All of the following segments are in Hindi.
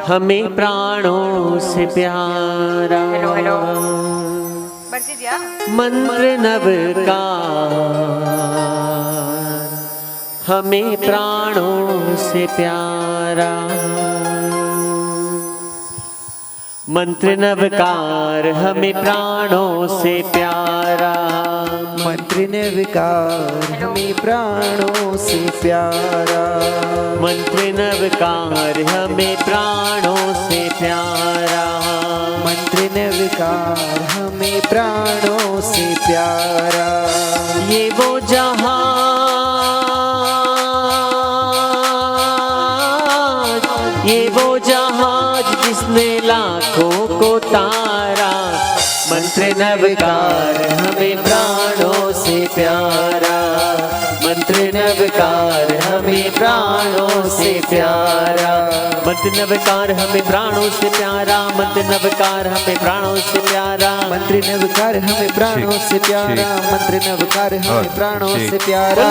हमें प्राणों से प्यारा। मंत्र नवकार हमें प्राणों से प्यारा। मंत्र नवकार हमें प्राणों से प्यारा। मंत्र नवकार हमें प्राणों से प्यारा। मंत्र नवकार हमें प्राणों से प्यारा। मंत्र नवकार हमें प्राणों से प्यारा। ये वो जहाज, ये वो जहाज जिसने लाखों को तारा। मंत्र नवकार हमें प्राणों से प्यारा। मंत्र नवकार हमें प्राणों से प्यारा। मंत्र नवकार हमें प्राणों से प्यारा। मंत्र नवकार हमें प्राणों से प्यारा। मंत्र नवकार हमें प्राणों से प्यारा। मंत्र नवकार हमें प्राणों से प्यारा।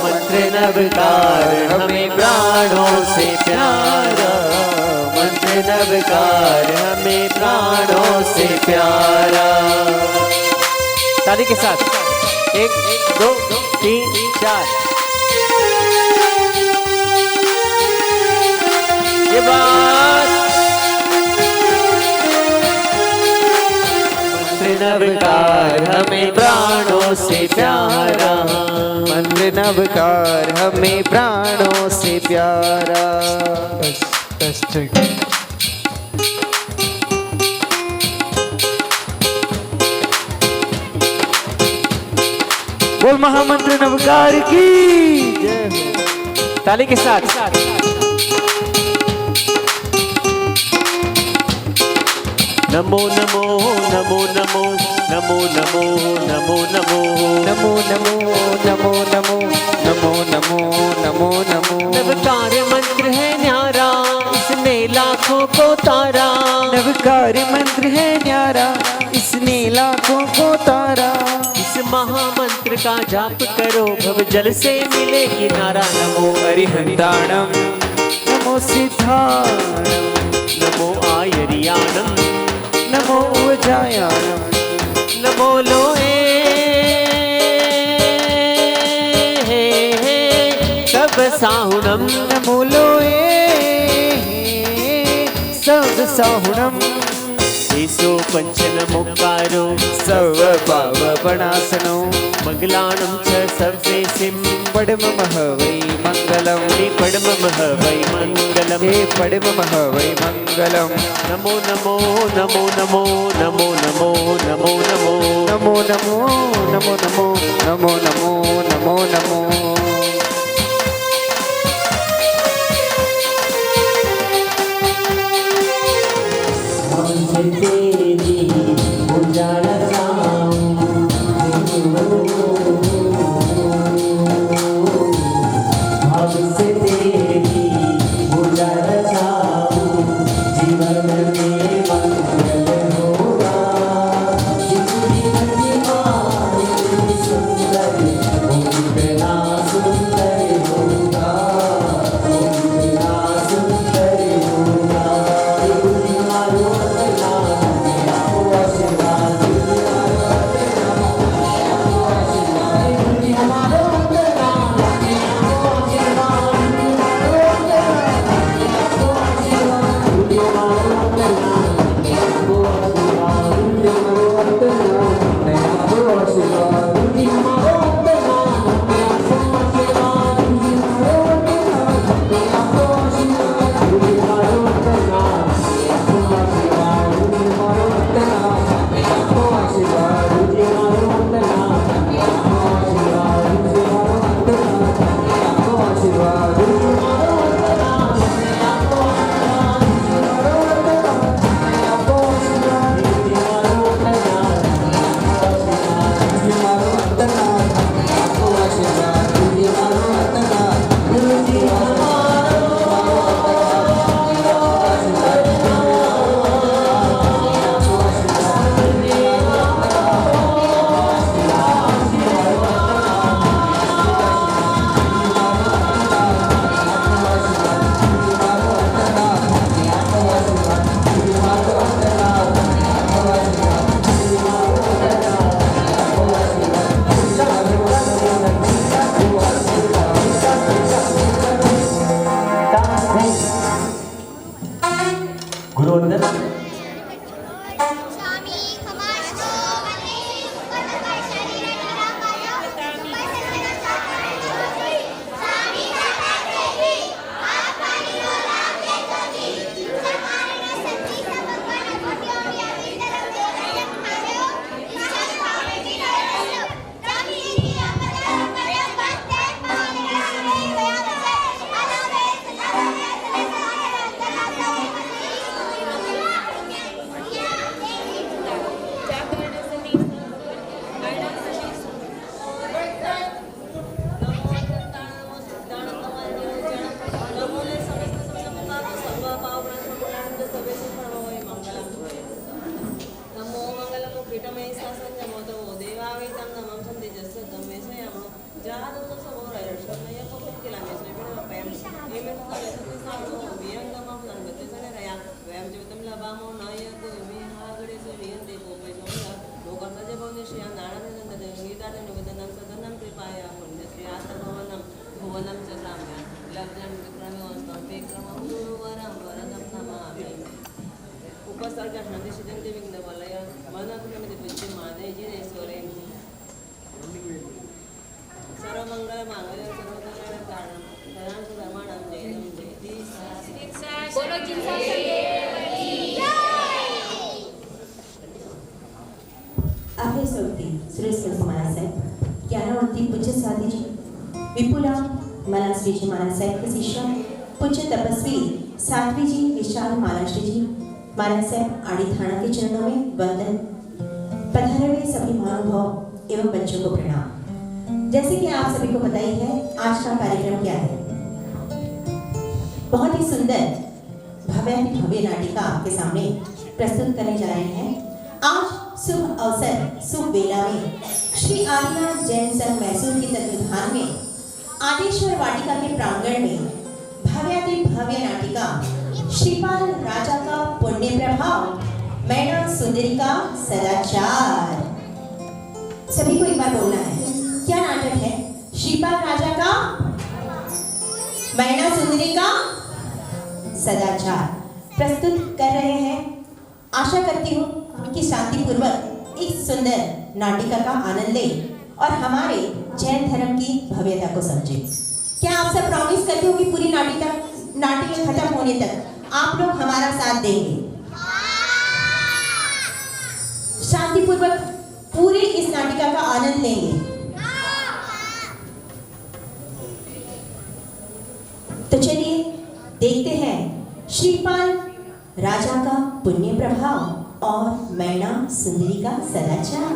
मंत्र नवकार हमें प्राणों से प्यारा। मंत्र नवकार हमें प्राणों से प्यारा। ताली के साथ 1 2 3 4। ये बात मंत्र नवकार हमें प्राणों से प्यारा। मंत्र नवकार हमें प्राणों से प्यारा। बोल महामंत्र नवकार की जय हो। ताली के साथ नमो नमो नमो नमो नमो नमो नमो नमो नमो नमो नमो नमो नमो नमो नमो नमो। नवकार मंत्र है न्यारा, इसने लाखों को तारा। नवकार मंत्र है न्यारा, इसने लाखों को तारा। इस महामंत्र का जाप करो, भव जल से मिले किनारा। नमो अरिहंताणम, नमो सिद्धाणम, नमो आयरियाणम, नमो उजायाणम, नमो लोए सब साहुणम। नमो लोए सब साहुणम। ईसो पंच नमोकारो सर्व पाव प्रणासनो। मंगलाणं च सर्वेसिं पडममः वै मंगलम्। हे पद्ममः वै मंगलम्। हे पडममः वै मंगलम्। नमो नमो नमो नमो नमो नमो नमो नमो नमो नमो नमो नमो नमो नमो नमो नमो। तेरी उजाला से तेरी उजाला जीवन में मंगल होगा। जितनी महिमा इतनी सुंदर, वो कितना सुंदर गुरु अंदर स्वामी खमास्तो वने कर्मकाय शरीर निराकाय स्वामी देवी आप पानिनो लागे ज्योति समारण सच्ची समर्पण कोट्यो यामी तरम देवयम मायो ईश्वर पावे की नरलो स्वामी की अपना करे बंदे पाने रे वया से अनावे आहे सोबती श्रेष्ठ महाराजसाहेब ज्ञानवंती पूज्य साधीजी विपुला महाराष्ट्रीजी महाराजसाहेब के शिष्य पूज्य तपस्वी साध्वीजी विशाल महाराष्ट्रीजी महाराजसाहेब आड़ी थाना के चरणों में वंदन। पधारे हुए सभी महानुभाव एवं बच्चों को प्रणाम। जैसे कि आप सभी को पता ही है आज का कार्यक्रम क्या है। बहुत ही सुंदर भव्य नाटिका आपके सामने प्रस्तुत करने जा रहे हैं। आज शुभ अवसर शुभ वेला में श्री आदिनाथ जैन संघ मैसूर के तत्वाधान में आदेश्वर वाटिका के प्रांगण में भव्य नाटिका श्रीपाल राजा का पुण्य प्रभाव मैना सुंदरी का सदाचार। सभी को एक बार बोलना है। क्या नाटक है? श्रीपाल राजा का मैना सुंदरी का सदाचार प्रस्तुत कर रहे हैं। आशा करती हूँ कि शांतिपूर्वक इस सुंदर नाटिका का आनंद लें और हमारे जैन धर्म की भव्यता को समझें। क्या आप सब प्रॉमिस करते हो कि पूरी नाटिका खत्म होने तक आप लोग हमारा साथ देंगे? शांतिपूर्वक पूरे इस नाटिका का आनंद लेंगे। तो चलिए देखते हैं श्रीपाल राजा का पुण्य प्रभाव और मैना सुंदरी का सदाचार।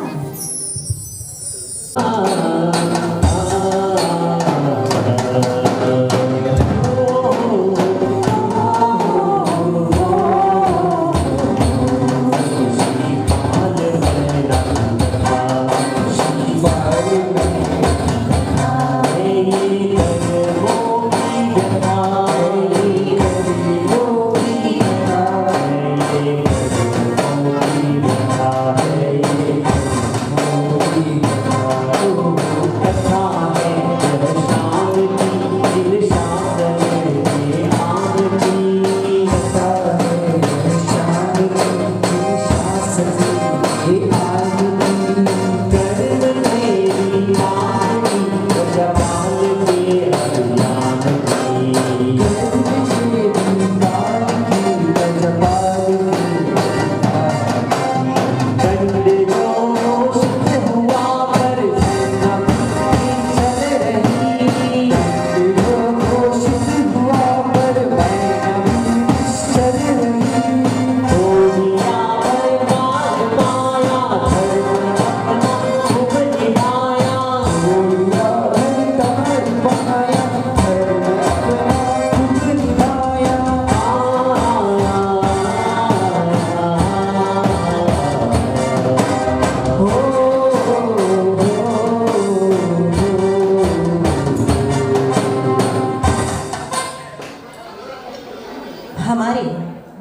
हमारे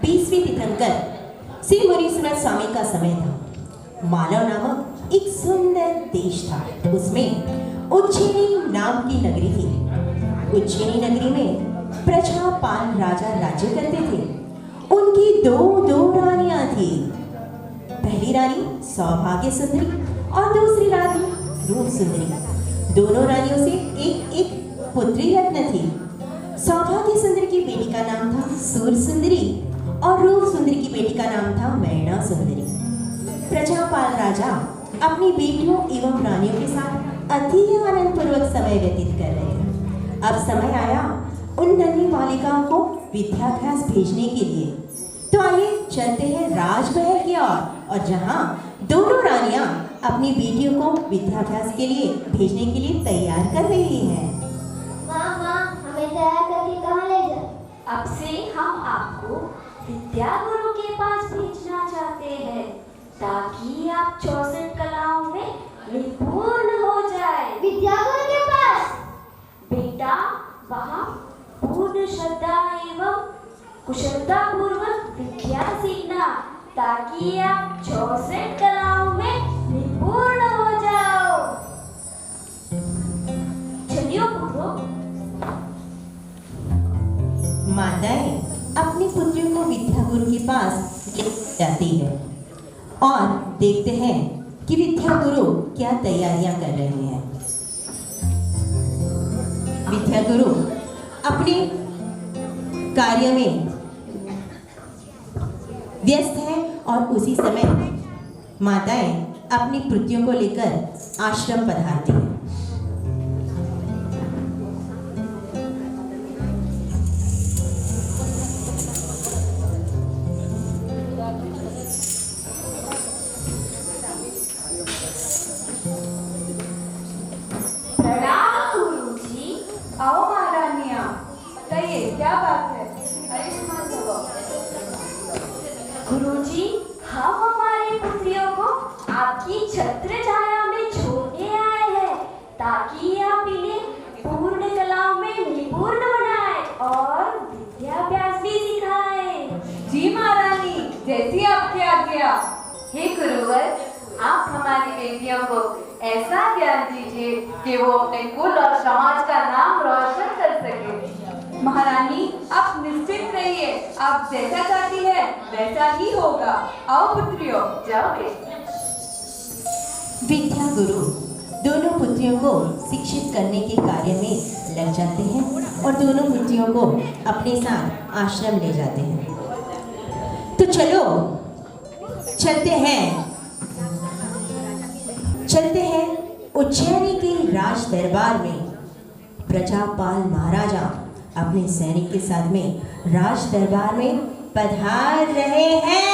20वीं तीर्थंकर श्री मुनीश्वर स्वामी का समय था। मालव नामक एक सुंदर देश था। उसमें उज्जैनी नाम की नगरी थी। उज्जैनी नगरी में प्रजापाल राजा राज्य करते थे। उनकी दो रानियां थी। पहली रानी सौभाग्य सुंदरी और दूसरी रानी रूप सुंदरी। दोनों रानियों से एक एक पुत्री रत्न थी। सौभाग्य सुंदरी की बेटी का नाम था सूर सुंदरी और रूप सुंदरी की बेटी का नाम था मैना सुंदरी। प्रजापाल राजा अपनी बेटियों एवं रानियों के साथ अति आनंद पूर्वक समय व्यतीत कर रहे थे। अब समय आया उन नन्ही बालिकाओं को विद्याभ्यास भेजने के लिए। तो आइए चलते हैं राजमहल की ओर और जहाँ दोनों रानियां अपनी बेटियों को विद्याभ्यास के लिए भेजने के लिए तैयार कर रही हैं। माँ हमें तैयार करके कहाँ ले जाए? अब से हम आपको विद्या गुरु के पास भेजना चाहते हैं ताकि आप 64 कलाओं में निपुण हो जाए। विद्या गुरु के पास? बेटा वहाँ पूर्ण श्रद्धा एवं कुशलता पूर्वक विद्या सीखना ताकि आप 64 कलाओं में निपुण हो जाओ। चलिए पुत्रों। माताएं अपनी पुत्रियों को विद्या गुरु के पास ले जाती है और देखते हैं कि विद्या गुरु क्या तैयारियां कर रहे हैं। विद्या गुरु अपने कार्य में व्यस्त है और उसी समय माताएं अपनी पुत्रियों को लेकर आश्रम पधारती हैं। प्रणाम गुरुजी। आओ महारानियां, बताइए क्या बात है? गुरुजी, हम हमारी पुत्रियों को आपकी छत्र छाया में छोड़ने आए हैं ताकि आप इन्हें पूर्ण कलाओं में निपुण बनाए और विद्याभ्यास भी सिखाएं। जी महारानी, जैसी आपकी आज्ञा। हे गुरुवर, आप हमारी बेटियों को ऐसा ज्ञान दीजिए कि वो अपने कुल और समाज का नाम रोशन कर सके। महारानी, आप निश्चिंत रहिए, आप जैसा चाहती है वैसा ही होगा। आओ पुत्रियों, जाओ बेटी। विद्या गुरु दोनों पुत्रियों को शिक्षित करने के कार्य में लग जाते हैं और दोनों पुत्रियों को अपने साथ आश्रम ले जाते हैं। तो चलो चलते हैं उज्जैनी के राज दरबार में। प्रजापाल महाराजा अपने सैनिक के साथ में राज दरबार में पधार रहे हैं।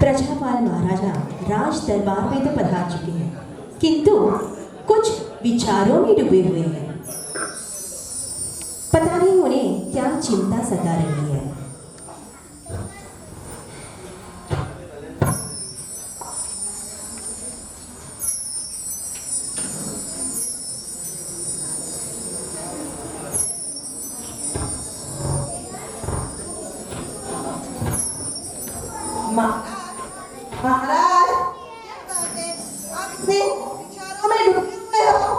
प्रजापाल महाराजा राज दरबार में तो पधार चुके हैं, किंतु कुछ विचारों में डूबे हुए हैं। पता नहीं उन्हें क्या चिंता सता रही है। महाराज, आप इतने विचारों में डूबे हुए हो।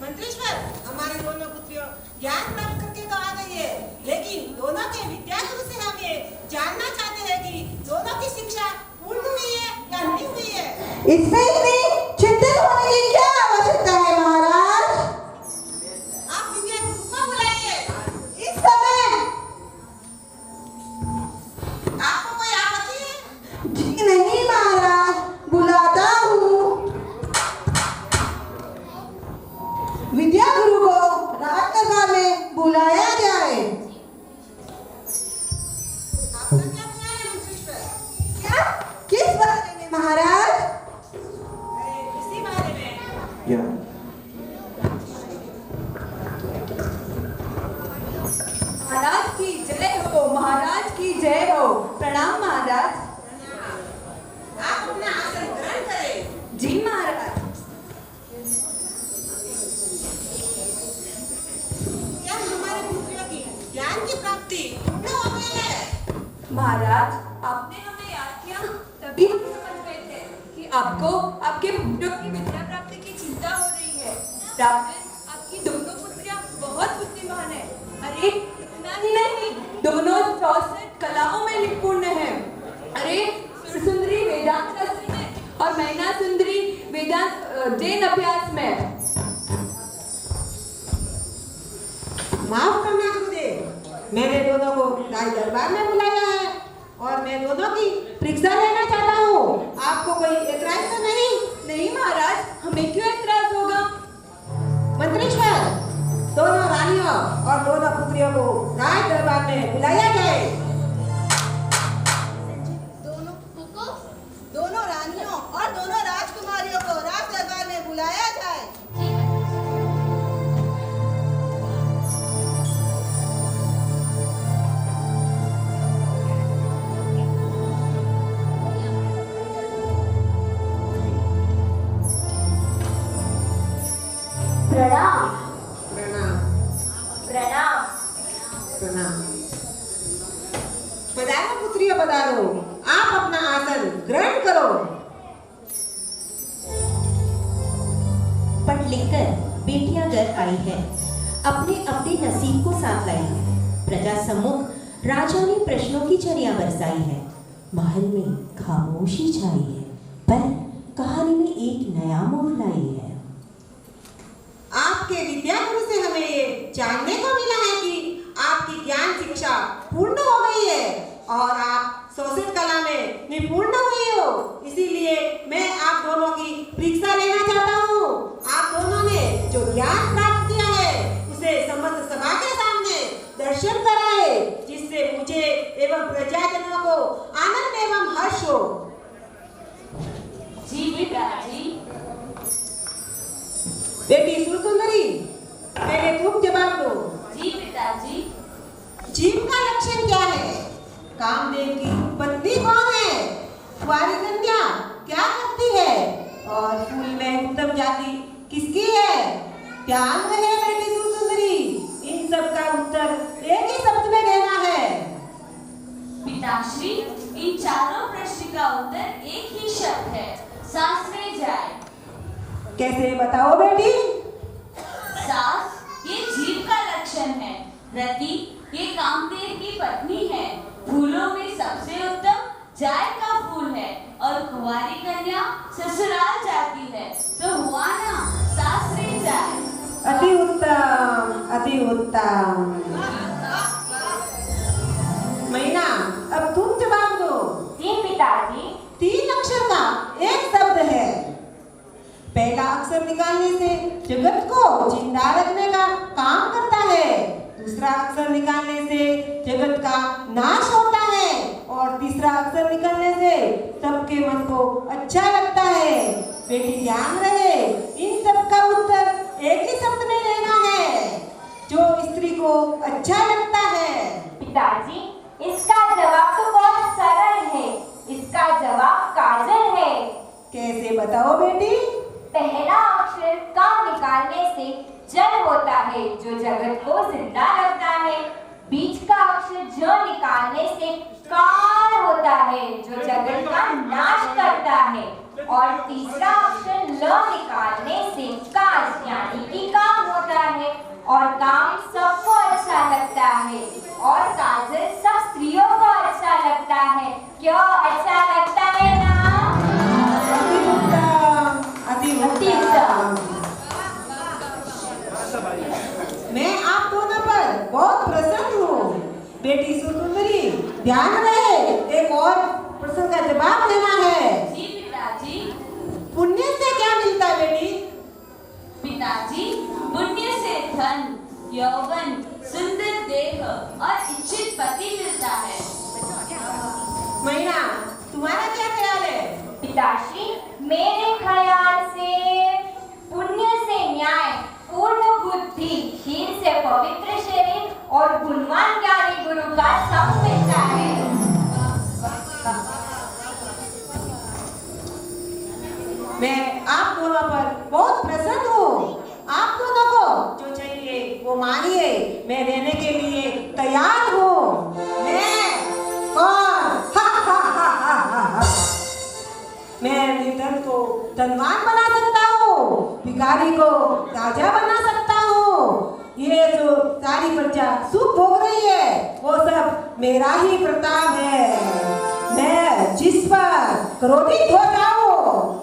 मंत्रेश्वर, हमारी दोनों पुत्रियों ज्ञान प्राप्त करके तो आ गई है, लेकिन दोनों के विद्या गुरु से हम ये जानना चाहते हैं कि दोनों की शिक्षा पूर्ण हुई है या नहीं हुई है। इसमें इतनी चिंतित होने की क्या आवश्यकता है महाराज? आप विद्या गुरु को बुलाइए। इस समय आपको कोई आपत्ति है? जी नहीं महाराज, बुलाता हूँ। विद्या गुरु को राजदरबार में बुलाया जाए। आपका क्या ख्याल है मंत्रेश्वर? क्या? किस बारे में महाराज? इसी बारे में। महाराज की जय हो, महाराज की जय हो। प्रणाम महाराज। आप अपना आसन ग्रहण करें। जी महाराज। क्या हमारे पुत्रियों की ज्ञान की प्राप्ति पूर्ण हो गई है? महाराज, आपने हमें याद किया तभी हम समझ गए थे कि आपको आपके पुत्रों की विद्या प्राप्ति की चिंता हो रही है। राजन, आपकी दोनों पुत्रियां बहुत बुद्धिमान है। अरे इतना ही नहीं, दोनों 64 कलाओं में निपुण है। अरे सुरसुंदरी वेदांत शास्त्र में और मैना सुंदरी वेदांत जैन अभ्यास में। माफ करना गुरुदेव, मैंने दोनों को राज दरबार में बुलाया है और मैं दोनों की परीक्षा लेना चाहता हूँ। आपको कोई एतराज तो नहीं? नहीं महाराज, हमें क्यों एतराज होगा? मंत्रेश्वर, दोनों रानियों और दोनों पुत्रियों को राज दरबार में बुलाया जाए। दोनों रानियों और दोनों राजकुमारियों को राज दरबार में बुलाया जाए। प्रणाम। प्रणाम। प्रणाम। प्रणाम। पधारो पुत्रियों, पधारो। आप अपना आसन ग्रहण करो। पढ़ लिखकर बेटियां घर आई है, अपने अपने नसीब को साथ लाई है। प्रजा सम्मुख राजा ने प्रश्नों की झड़ियां बरसाई है। महल में खामोशी छाई है, पर कहानी में एक नया मोड़ लाई है। आपके विद्या गुरु से हमें ये जानने को मिला है कि आपकी ज्ञान शिक्षा पूर्ण हो गई है और आप 64 कला में निपुण हुए हो। इसीलिए मैं आप दोनों की परीक्षा लेना चाहता हूँ। आप दोनों ने जो ज्ञान प्राप्त किया है उसे समस्त सभा के सामने दर्शन कराए, जिससे मुझे एवं प्रजाजनों को आनंद एवं हर्ष हो। जी पिताजी। बेटी सुरसुंदरी, पहले तुम जवाब दो। जी पिताजी। जीव का लक्षण क्या है? कामदेव की पत्नी कौन है? कुंवारी कन्या क्या करती है? और फूल में उत्तम जाति किसकी है? ध्यान रहे बेटी सुरसुंदरी, इन सब का उत्तर एक ही शब्द में देना है। पिताश्री, इन चारों प्रश्न का उत्तर एक ही शब्द है, सासरे जाए। कैसे बताओ बेटी? सास ये जीव का लक्षण है, रति ये कामदेव की पत्नी है, फूलों में सबसे उत्तम जाय का फूल है और कुंवारी कन्या ससुराल जाती है। तो हुआ ना सासरे जाए। अति उत्तम, अति उत्तम। मैना, अब तुम जवाब दो। जी पिताजी। 3 अक्षर का एक शब्द है। पहला अक्षर अक्षर निकालने से जगत को जिंदा रखने का काम करता है, दूसरा अक्षर निकालने से जगत का नाश होता है और तीसरा अक्षर निकालने से सबके मन को अच्छा लगता है। बेटी ध्यान रहे, इन सब का उत्तर एक ही शब्द में लेना है, जो स्त्री को अच्छा लगता है। पिताजी, इसका जवाब तो बहुत सरल है। इसका जवाब काजल है। कैसे बताओ बेटी? पहला अक्षर का निकालने से जल होता है, जो जगत को जिंदा रखता है। बीच का अक्षर ज निकालने से काल होता है, जो जगत का नाश करता है। और तीसरा अक्षर ल निकालने से काज यानी कि काम होता है, और काम सबको अच्छा लगता है। और काजल सब स्त्रियों को अच्छा लगता है। क्यों अच्छा लगता है ना? अति उत्तम। मैं आप दोनों पर बहुत प्रसन्न हूँ। बेटी सुंदरी, ध्यान रहे, एक और प्रश्न का जवाब देना है। जी पिताजी। पुण्य से क्या मिलता है बेटी? पिताजी, पुण्य से धन, यौवन, सुंदर देह और इच्छित पति मिलता है। मैना, तुम्हारा क्या ख्याल है? पिताश्री, मेरे ख्याल से पुण्य से न्याय, पूर्ण बुद्धि, हीन से पवित्र शरीर और गुणवान ज्ञानी गुरु का सब मिलता है। मैं आप दोनों पर बहुत प्रसन्न हूँ। आप दोनों को जो चाहिए वो मांगिए, मैं देने के लिए तैयार हूँ। मैं कौन? मैं निर्धन को धनवान बना सकता हूँ, भिखारी को राजा बना सकता हूँ। ये जो सारी प्रजा सुख भोग रही है वो सब मेरा ही प्रताप है। मैं जिस पर क्रोधित हो जाऊँ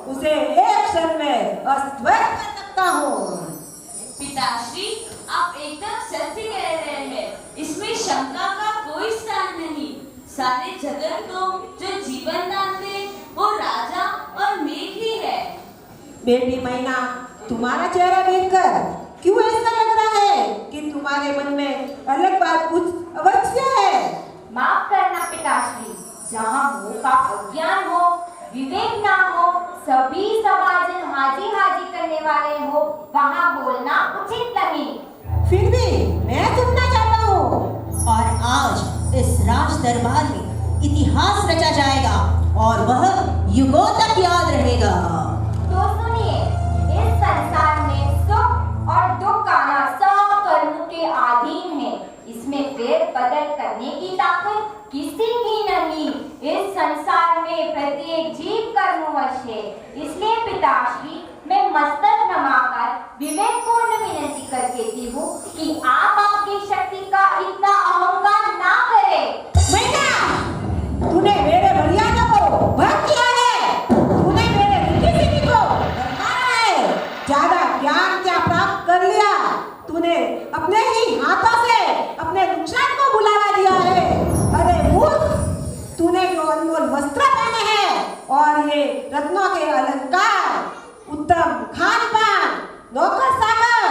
उसे एक क्षण में अस्त कर सकता हूँ। पिताश्री, आप एकदम सत्य कह रहे हैं। इसमें शंका का कोई स्थान नहीं। सारे जगत को जो जीवन दान दे वो राजा और मेघ ही है। बेटी मैना, तुम्हारा चेहरा देखकर क्यों ऐसा लग रहा है कि तुम्हारे मन में अलग बात कुछ अवश्य है? माफ करना पिताश्री, जहाँ मोह का अज्ञान हो, विवेक ना हो, सभी समाजन हाजी हाजी करने वाले हो, वहाँ बोलना उचित नहीं। फिर भी मैं सुनना चाहता हूँ। और आज इस राज दरबार में इतिहास रचा जाएगा और वह युगों तक याद रहेगा। तो सुनिए, इस संसार में सुख और दुख आना सब कर्म के अधीन है। इसमें फेर बदल करने की ताकत किसी की नहीं। इस संसार में प्रत्येक जीव कर्मवश है। इसलिए पिताश्री, मैं मस्तक नमाकर विवेकपूर्ण विनती कर कहती हूँ कि आप आपकी शक्ति का इतना अहंकार ना करें। मैना, तूने मेरे मर्यादा को भंग किया है। तूने मेरे ऋषि को धमकाया है। ज्यादा ज्ञान क्या प्राप्त कर लिया? तूने अपने ही हाथों से अपने नुकसान को बुलावा दिया है। अरे मूर्ख, तूने जो अनमोल वस्त्र पहने हैं और ये रत्नों के अलंकार, उत्तम खान-पान, नौकर सागर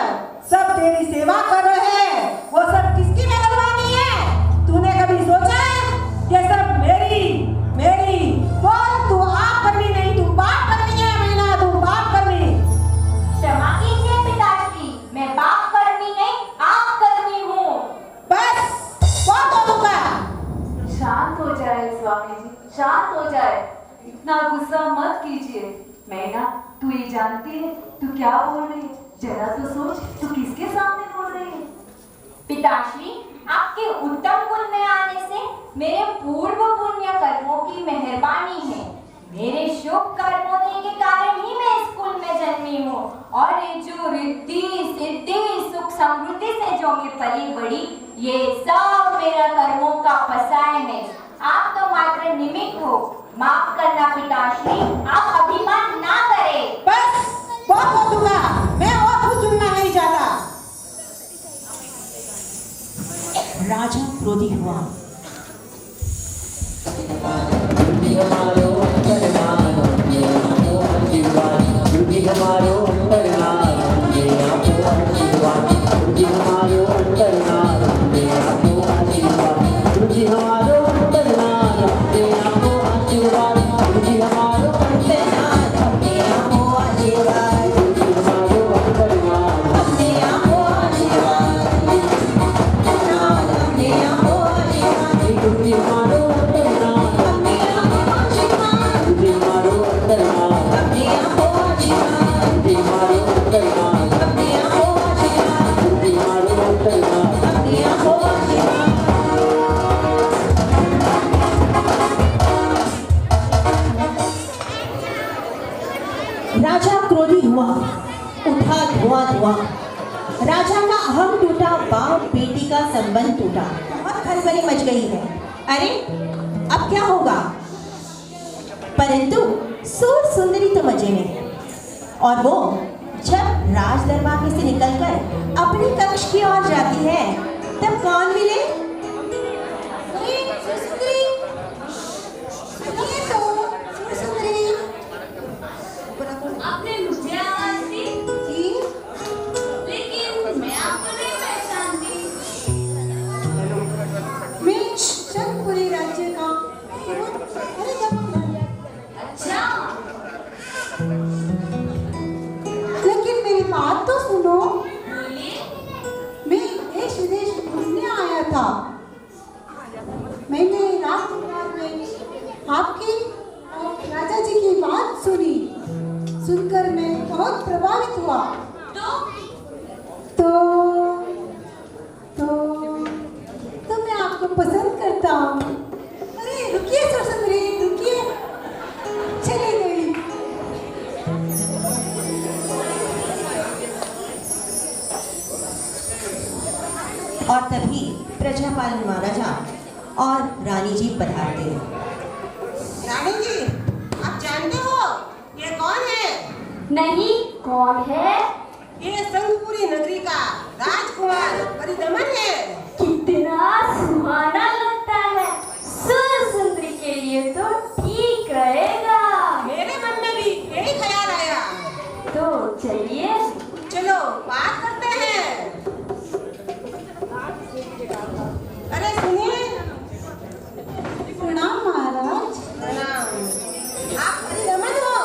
सब तेरी सेवा कर रहे हैं, वो सब किसकी मेहरबानी है? तूने कभी सोचा है ये सब मेरी बोल? तू आप करनी नहीं, तू बाप करनी है। मैना, तू बाप करनी। क्षमा कीजिए पिताश्री, मैं बाप कर्मी नहीं, आप कर्मी हूँ। बस बहुत हो चुका। शांत हो जाए स्वामी जी, शांत हो जाए। इतना गुस्सा मत कीजिए। मैना, तू ये जानती है तू क्या बोल रही है? जरा तो सोच, तू किसके सामने बोल रही है? पिताश्री, आपके उत्तम कुल में आने से मेरे पूर्व पुण्य कर्मों की मेहरबानी है। मेरे शुभ कर्मों के कारण ही मैं इस कुल में जन्मी हूँ। और ये जो रिद्धि सिद्धि सुख समृद्धि से जो मैं पली बड़ी, ये सब मेरा कर्मों का फसायन है। आप तो मात्र निमित्त हो। माफ करना पिताश्री, आप अभिमान ना करें। बस बहुत हो चुका। मैं और कुछ सुनना नहीं चाहता। राजा क्रोधी हुआ। हमारो अंतर्मान, हमारो अंतर्मान, राजा क्रोधी हुआ, उठा धुआं धुआं। राजा का अहम टूटा, बाप बेटी का संबंध टूटा, बहुत खलबली मच गई है। अरे अब क्या होगा? परंतु सूर सुंदरी तो मजे में है, और वो जब राज दरबार में से निकलकर अपने कक्ष की ओर जाती है, तब कौन मिले? आपने मुझे आवाज दी जी, लेकिन मैं आपको नहीं पहचानती। मैं शंखपुरी राज्य का अच्छा, लेकिन मेरी बात तो सुनो। बोलिए। मैं देश विदेश घूमने आया था। मैंने राजदरबार में आपकी और राजा जी की बात सुनी। सुनकर मैं बहुत प्रभावित हुआ। तो मैं आपको पसंद करता हूँ। अरे रुकिए सुंदरी, रुकिए, चली गई। और तभी प्रजापाल महाराजा और रानी जी पधारते हैं। रानी जी, आप जानते हो ये कौन है? नहीं, कौन है? ये शंखपुरी नगरी का राजकुमार परिदमन है। कितना सुहाना लगता है। सुर सुंदरी के लिए तो ठीक रहेगा। मेरे मन में भी यही ख्याल आया। तो चलिए, चलो बात करते हैं। अरे सुनिए। प्रणाम महाराज। प्रणाम। आप परिदमन हो?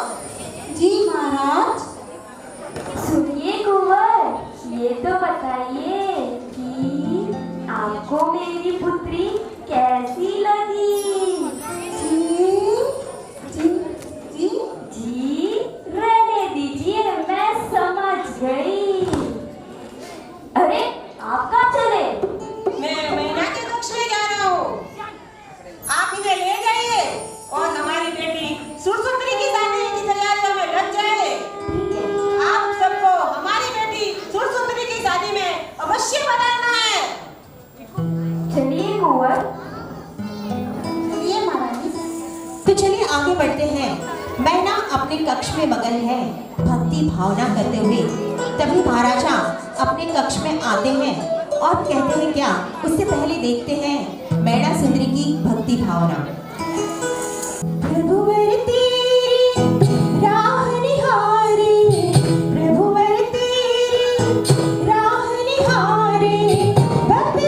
जी महाराज। सुनिए कुंवर, ये तो बताइए कि आपको मेरी पुत्री कैसी लगी? जी जी जी जी, रहने दीजिए, मैं समझ गई। अरे आप कहाँ चले? मैं मैना के कक्ष में जा रहा हूँ। आप इन्हें ले जाइए और हमारी बेटी सुरसुंदरी की शादी की तैयारियों में लग जाए। आप सबको हमारी बेटी सुरसुंदरी की शादी में अवश्य बताना है। चलिए कुंवर। चलिए महारानी। तो चलिए आगे बढ़ते हैं। मैना अपने कक्ष में मगन है, भक्ति भावना करते हुए। तभी महाराजा अपने कक्ष में आते हैं और कहते हैं क्या, उससे पहले देखते हैं मैना सुंदरी की भक्ति भावना। प्रभुवर तेरी राह निहारे, प्रभुवर तेरी राह निहारे, भक्त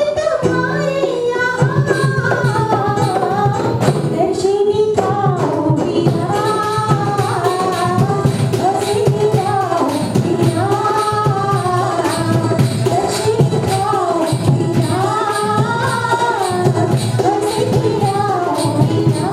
तुम्हारे यहाँ दर्शन पाओ बिना, दर्शन पाओ बिना, दर्शन पाओ बिना, दर्शन पाओ बिना।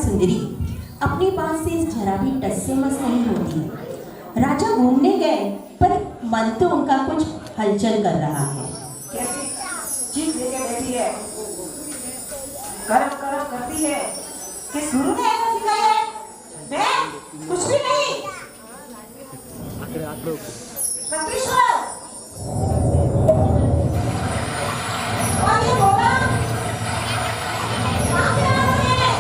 सुंदरी अपने पास से इस जरा भी टस से मस नहीं होती है। राजा घूमने गए पर मन तो उनका कुछ हलचल कर रहा है। कैसी चीख लेके बैठी है, करम करम करती है कि गुरु ने ऐसा सिखाया है। मैं कुछ भी नहीं। मंत्रीश्वर, और ये बोला कहाँ से आ रहे हैं?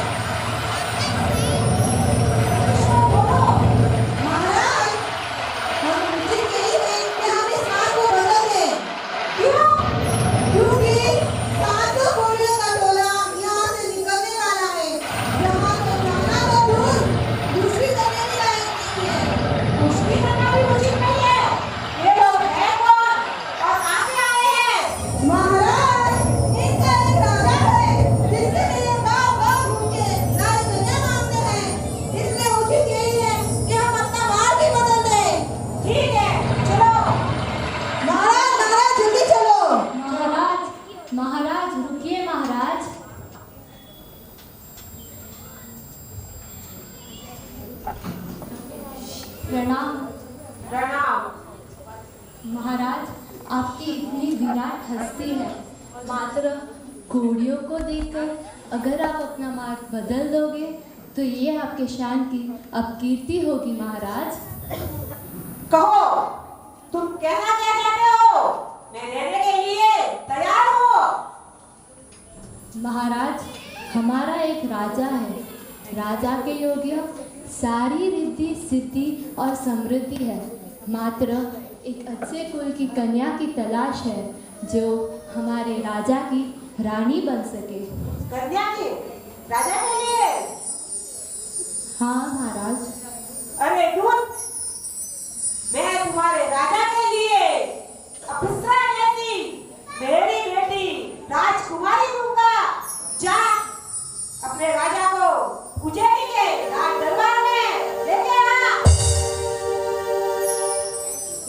मंत्रीश्वर बोलो। महाराज, हम उचित यही है कि हम इस बात को बदल दें। क्यों? क्योंकि साधु बोलियों का टोला यहाँ से निकलने वाला है। यहाँ तो जाना तो दूर, दूसरी करने भी लायक नहीं है। दूसरी करना भी उचित नहीं है। ये लोग हैं कौन और कहाँ से आए हैं? महाराज, इनका एक राजा है जिसके लिए गाँव-गाँव घूम के राज कन्या मांगते हैं। इसलिए उचित यही है कि हम अपना मार्ग ही बदल दें। ठीक है, चलो। महाराज, महाराज, जल्दी चलो। महाराज, महाराज रुकिए महाराज। प्रणाम। प्रणाम। महाराज, आपकी इतनी विराट हस्ती है, मात्र घोड़ियों को देखकर अगर आप अपना मार्ग बदल दोगे तो ये आपके शान की अपकीर्ति होगी महाराज। कहो, तुम कहना क्या चाहते हो? मैं देने के लिए तैयार हूँ। महाराज, हमारा एक राजा है। राजा के योग्य सारी रिद्धि सिद्धि और समृद्धि है। मात्र एक अच्छे कुल की कन्या की तलाश है जो हमारे राजा की रानी बन सके। कन्या की राजा के लिए? हाँ महाराज। अरे दूत, मैं तुम्हारे राजा के लिए अप्सरा जैसी मेरी बेटी राजकुमारी दूंगा। जा अपने राजा को उज्जैनी के राज दरबार में लेके आ।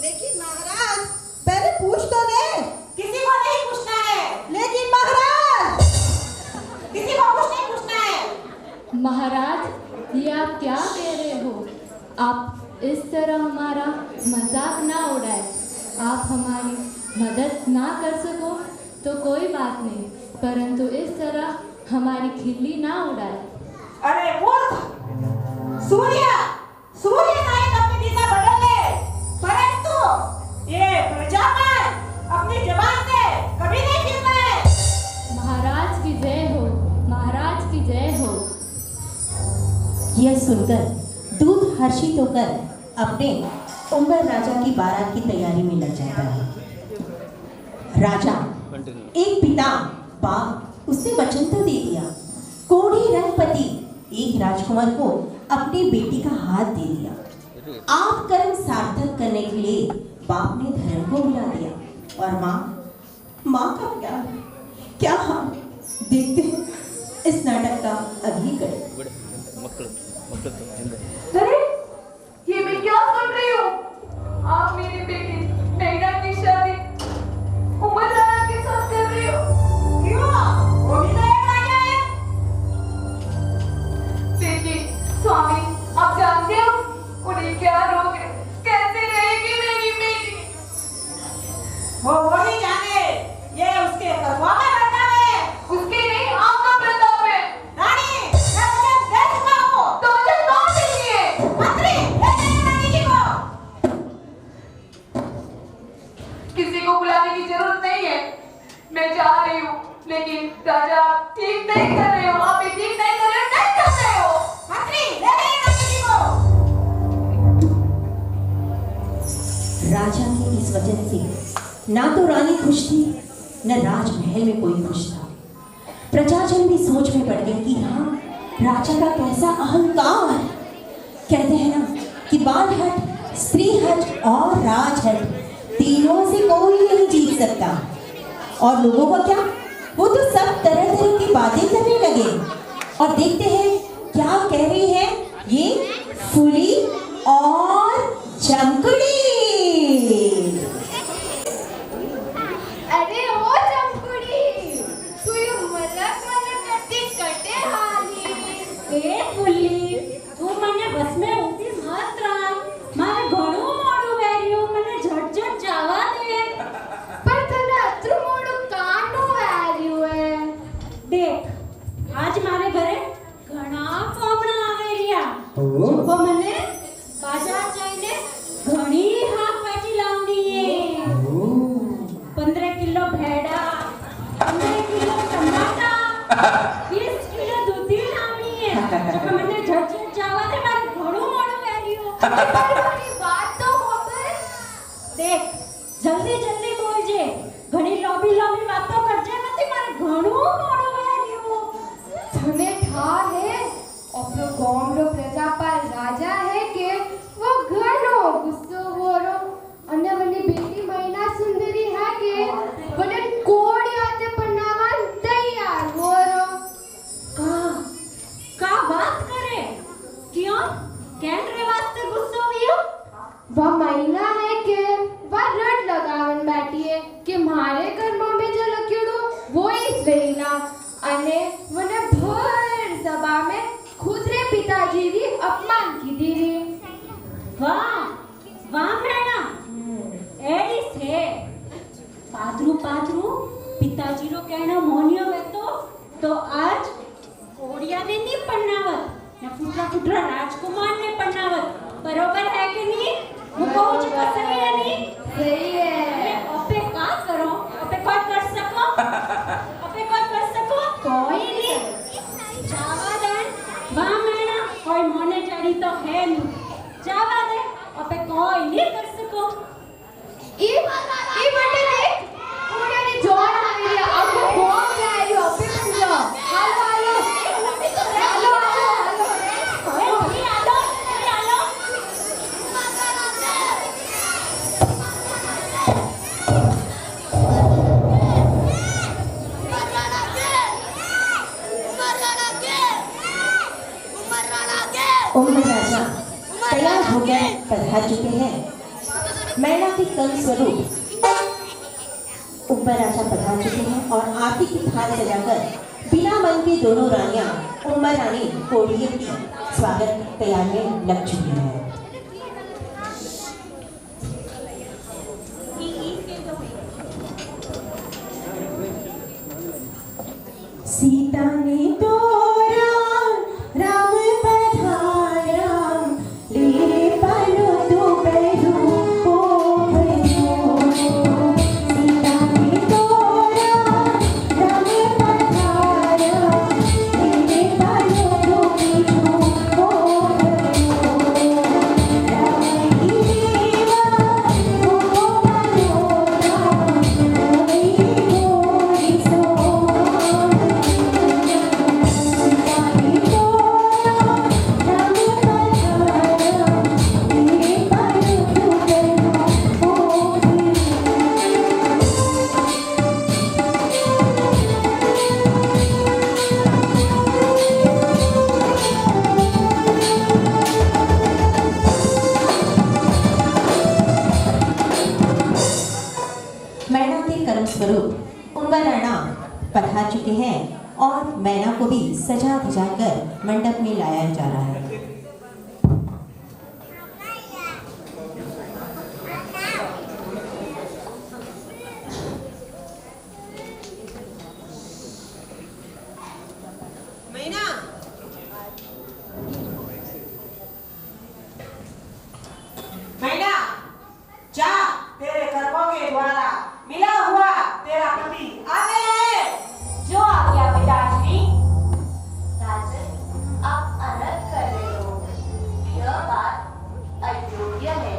लेकिन महाराज, पहले पूछ तो ले। किसी को नहीं पूछना है। लेकिन महाराज, किसी को कुछ नहीं पूछना है। महाराज, ये आप क्या कह रहे हो? आप इस तरह हमारा मजाक ना उड़ाए। आप हमारी मदद ना कर सको तो कोई बात नहीं, परंतु इस तरह हमारी खिल्ली ना उड़ाए। अरे मूर्ख, सूर्य शायद अपनी दिशा बदल ले, परंतु ये प्रजा पर अपनी जबान से कभी नहीं फिरना है। महाराज की जय हो, महाराज की जय हो। यह सुनकर दूत हर्षित होकर अपने उम्र राजा की बारात की तैयारी में लग जाता है। राजा एक पिता बाप उसने वचन तो दे दिया। कोढ़ी रंगपति एक राजकुमार को अपनी बेटी का हाथ दे दिया। आप कर्म सार्थक करने के लिए बाप ने धर्म को बुला दिया और माँ का क्या हाल, देखते हैं इस नाटक का अगली कड़ी। अरे, ये मैं क्या सुन रही हूँ? आप मेरी बेटी नैना की शादी उमर राणा के साथ कर रही हो? क्यों? वो भी तो एक राजा है। देखिए स्वामी, आप जानते हो उन्हें क्या रोग है, कैसे रहेगी मेरी बेटी? वो ही जाने, ये उसके कर्मों का प्रताप है। उसके नहीं, आपका प्रताप है। रानी, मैं वचन दे चुका हूँ। तो वचन कौन दीजिए? मंत्री, ले जाइए रानी जी को। किसी को बुलाने की जरूरत नहीं है, मैं जा रही हूँ। लेकिन राजा, आप ठीक नहीं कर रहे हो। आप ये ठीक नहीं कर रहे हो। मंत्री, ले जाइए रानी जी को। राजा के इस वचन से ना तो रानी खुश थी न राजमहल में कोई खुश था। प्रजाजन भी सोच में पड़ गए कि हाँ, राजा का कैसा अहंकार। कहते हैं ना कि बाल हट, स्त्री हट और राज हट, तीनों से कोई नहीं जीत सकता। और लोगों का क्या, वो तो सब तरह तरह की बातें करने लगे। और देखते हैं क्या कह रही है ये फूली और चमकड़ी। अरे ओ चमकुड़ी, तू ये मजाक करते कटे हाली। भेड़ा 15 किलो टमाटा 20 किलो दूधी लावनी है तो મને ઝટઝટ જવા દે મારે ઘણું મોડું આવ્યું મારી વાત તો હોબે દેખ જલ્દી જલ્દી બોલજે ઘણી લોબી લોબી વાતો કરજે મતી મારે ઘણું મોડું આવ્યું तने ठार है अपनो गांव रो प्रजापाल राजा है के वो घणो गुस्सो होरो अने वनी बेटी मैना सुंदरी है के वने कोड़ी आते पन्नावन तैयार होरो का बात करे क्यों केन रे वास्ते गुस्सो हुयो वह मैना है के वह रट लगावन बैठी है कि मारे कर्म में जो लक्ष्योड़ो वो इस वेला अने वने भर सभा में खुद रे पिताजी री अपमान की दीरी वाह वाह मैडम एडी से पादरू पादरू पिताजी रो कहना मोनियो वे तो आज कोड़िया ने नहीं पन्नावत ना फुटरा फुटरा राजकुमार ने पन्नावत बरोबर है कि नहीं वो कहू छ का सही है नहीं सही है अपे का करो अपे कोई कर सको अपे कोई कर सको कोई नहीं जावा दे वाह मैडम कोई मोने चढ़ी तो है नहीं जावा दे अपे कोई नहीं कर सको ई बटे देख कोड़िया ने जोर मारी अब वो पहुंच जाएगी अपे पूछो हेलो हेलो हेलो उम्र राजा तैयार होकर पधार चुके हैं। मैना के कल स्वरूप उम्र राजा पधार चुके हैं और आरती की थाल सजाकर बिना मन की दोनों रानियां उम्र रानी कोड़िए की स्वागत तैयार में लग चुकी हैं। सीता ने तोरा राम पधारा ले पलो तो पहलू को भजो सीता ने तोरा राम पधारा ले पलो तो पहलू को भजो राम की देवा को मनोरा कोई कोई सो मैना के कर्म स्वरूप उम्र राणा पधार चुके हैं और मैना को भी सजा धजा कर मंडप में लाया जा रहा है। मैना मैना जा तेरे कर्मों के द्वारा मिला हुआ तेरा पति आ गया है। जो आ गया पिताश्री राजन आप अनर्थ कर रहे हो यह बात अयोग्य है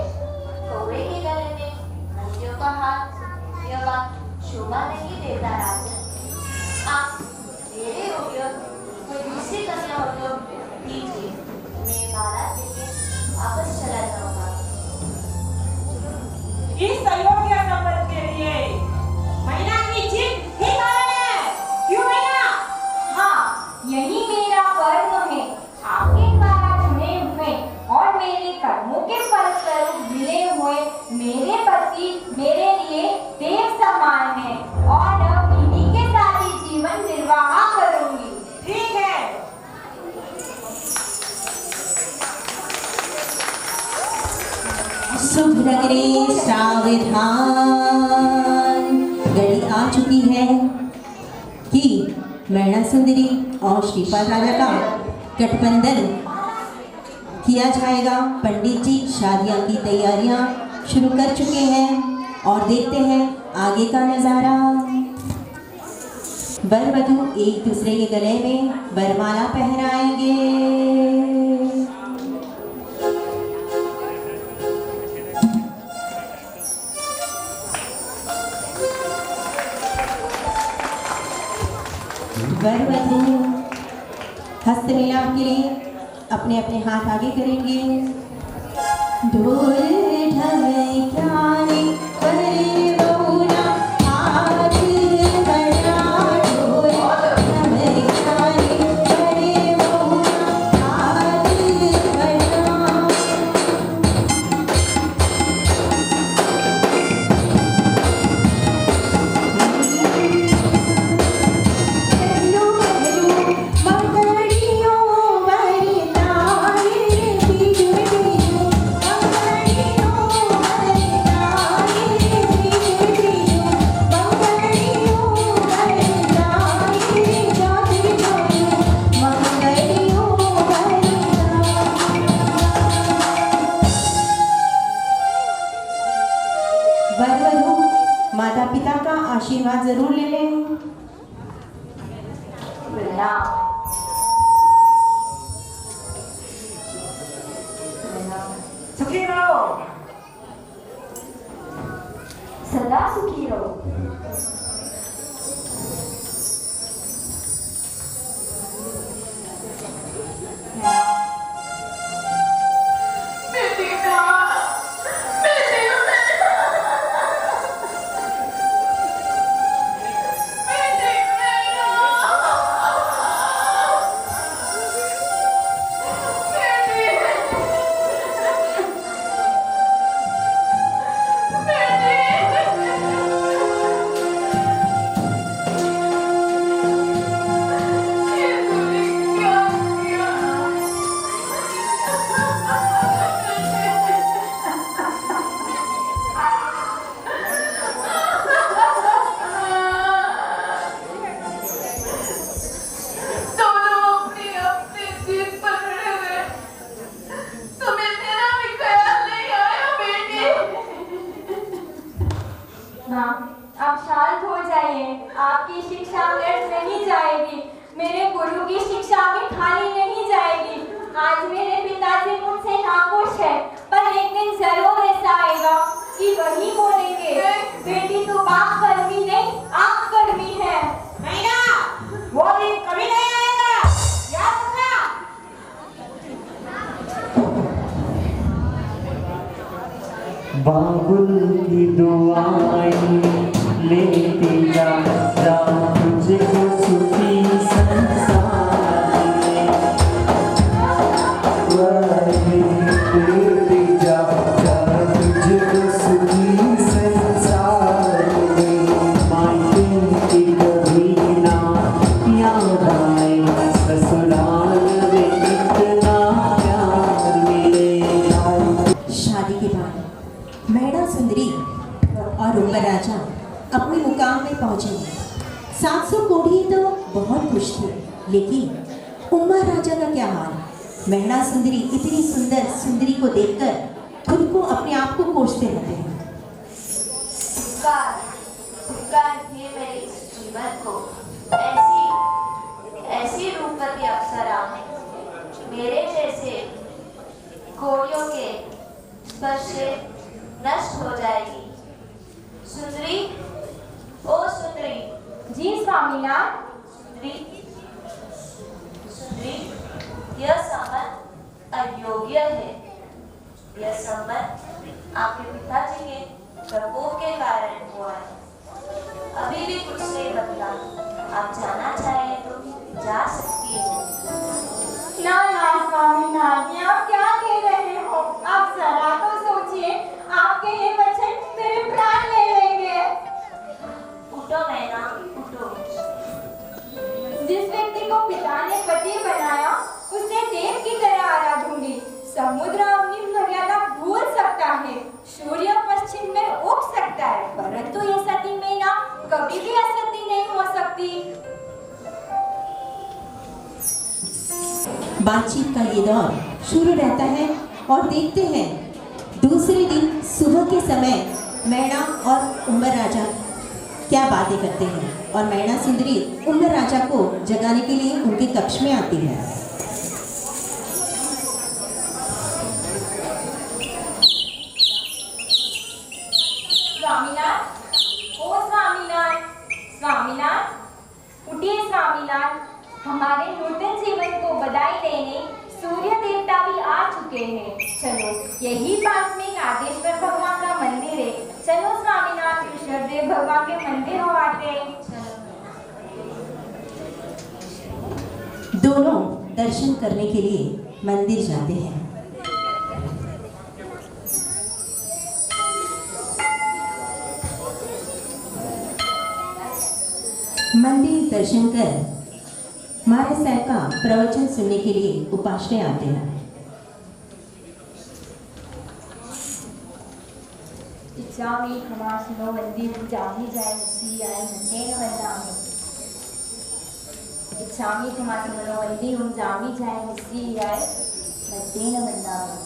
कौवे के गले में हंसियों का हाथ यह बात शोभा नहीं देता राजन आप मेरे योग्य कोई दूसरी कन्या हो तो दीजिए मैं बारात लेके वापस चला जाऊंगा इस अयोग्य संबंध के लिए मैना की जिद ही कारण है। क्यों मैना? हाँ यही मेरा कर्म है आपके द्वारा चुने हुए और मेरे कर्मों के फलस्वरूप मिले हुए मेरे पति मेरे लिए देव समान है और अब इन्हीं के साथ ही जीवन निर्वाह करूंगी। ठीक है। शुभ नगरी सावधान घड़ी आ चुकी है कि मैना सुंदरी और श्रीपाल राजा का गठबंधन किया जाएगा। पंडित जी शादियां की तैयारियां शुरू कर चुके हैं और देखते हैं आगे का नजारा। वर वधू एक दूसरे के गले में वरमाला पहनाएंगे। वर वधू हस्त मिलाप के लिए अपने अपने हाथ आगे करेंगे। ढोल ढमकाने बड़े बौना हाथ बढ़ा, ढोल ढमकाने बड़े बौना हाथ बढ़ा। हेलो हेलो मंगड़ियों वरदाई बीजू बीजू, मंगड़ियों वरदाई बीजू बीजू, मंगड़ियों वरदाई जाती जाती, मंगड़ियों वरदाई। वर वधू माता पिता का आशीर्वाद जरूर ले लें। सुखी रहो। सदा सुखी रहो। आप शांत हो जाइए। आपकी शिक्षा व्यर्थ नहीं जाएगी, मेरे गुरु की शिक्षा भी खाली नहीं जाएगी। आज मेरे पिताजी मुझसे नाखुश है, पर एक दिन जरूर ऐसा आएगा कि वही बोलेंगे, बेटी तू बाप कर्मी नहीं आप कर्मी है। नहीं ना, वो दिन कभी नहीं आएगा, याद रखना। बाबुल की दुआएं लेती जा तुझको सुखी संसार में, लेती जा तुझको सुखी संसार में। मायके की कभी ना याद आए, ससुराल में इतना प्यार मिले। शादी के बाद मैना सुंदरी और उम्र राजा अपने मुकाम में पहुंचेंगे। 700 कोढ़ी तो बहुत खुश थे, लेकिन उम्र राजा का क्या हाल। मैना सुंदरी इतनी सुंदर सुंदरी को देखकर खुद को अपने आप को कोसते रहते हैं। धिक्कार थे मेरे इस जीवन को, ऐसी रूपवती अप्सरा मेरे जैसे कोड़ियों के स्पर्श से नष्ट हो जाएगी। सुंदरी, ओ सुंदरी। जी स्वामीनाथ। सुंदरी, यह संबंध अयोग्य है। यह संबंध आपके पिताजी के प्रकोप के कारण हुआ है। अभी भी कुछ नहीं बदला। आप जाना चाहें तो जा सकती हैं। ना ना स्वामीनाथ, ये आप क्या कह रहे हो? आप जरा तो सोचिए, आपके ये वचन मेरे प्राण ले लेंगे। उठो मैना, उठो। जिस व्यक्ति को पिता ने पति बनाया, उसे देव की तरह आराधूंगी। समुद्र अपनी मर्यादा भूल सकता है, सूर्य पश्चिम में उग सकता है, परंतु ये सती मैना कभी भी असती नहीं हो सकती। बातचीत का ये दौर शुरू रहता है और देखते हैं दूसरे दिन सुबह के समय मैना और उम्र राजा क्या बातें करते हैं और मैना सुंदरी उम्र राजा को जगाने के लिए उनके कक्ष में आती है। स्वामीनाथ, ओ स्वामीनाथ, स्वामीनाथ, उठिए स्वामीनाथ। हमारे नूतन जीवन को बधाई देने सूर्य देवता भी आ चुके हैं। चलो, यही पास में नागेश्वर भगवान का मंदिर है। चलो स्वामीनाथ, ऋषभदेव भगवान के मंदिर हो आते हैं। दोनों दर्शन करने के लिए मंदिर जाते हैं। मंदिर दर्शन कर महाराज साहब का प्रवचन सुनने के लिए उपाश्रय आते हैं। इच्छामि खमासनो मंदिर जाहि जाय सी आय मंदेन वंदामि। इच्छामि खमासनो मंदिर जामि जाय सी आय मंदेन वंदामि।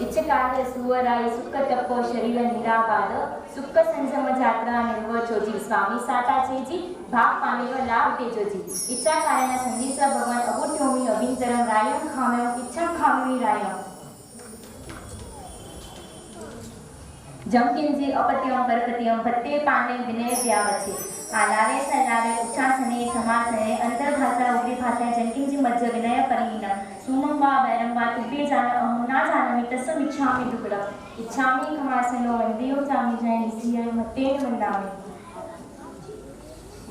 इच्छकार्य सुवराय सुख तपो शरीर निराबाद सुख संयम जात्रा निर्भर जोजी स्वामी साता छेजी भाग पाने व लाभ तेजो जी। इच्छा कारण संदेश भगवान अबुट्योमी अभिंतरम रायम खामेव इच्छा खामेवी रायम। जमकिंजी अपत्यम परकत्यम भत्ते पाने विनय व्यावचे। आलारे सलारे उच्चासने समासने अंतर्भाषा उग्री भाषा जनकिंजी मध्य विनय परिहीन सुमंबा वैरंबा तुब्बे जान अमुना जानमि तस्म इच्छामि दुक्कडम। इच्छामि खमासनो वंदेयो जामि जय निसियाय मत्तेन वंदामि।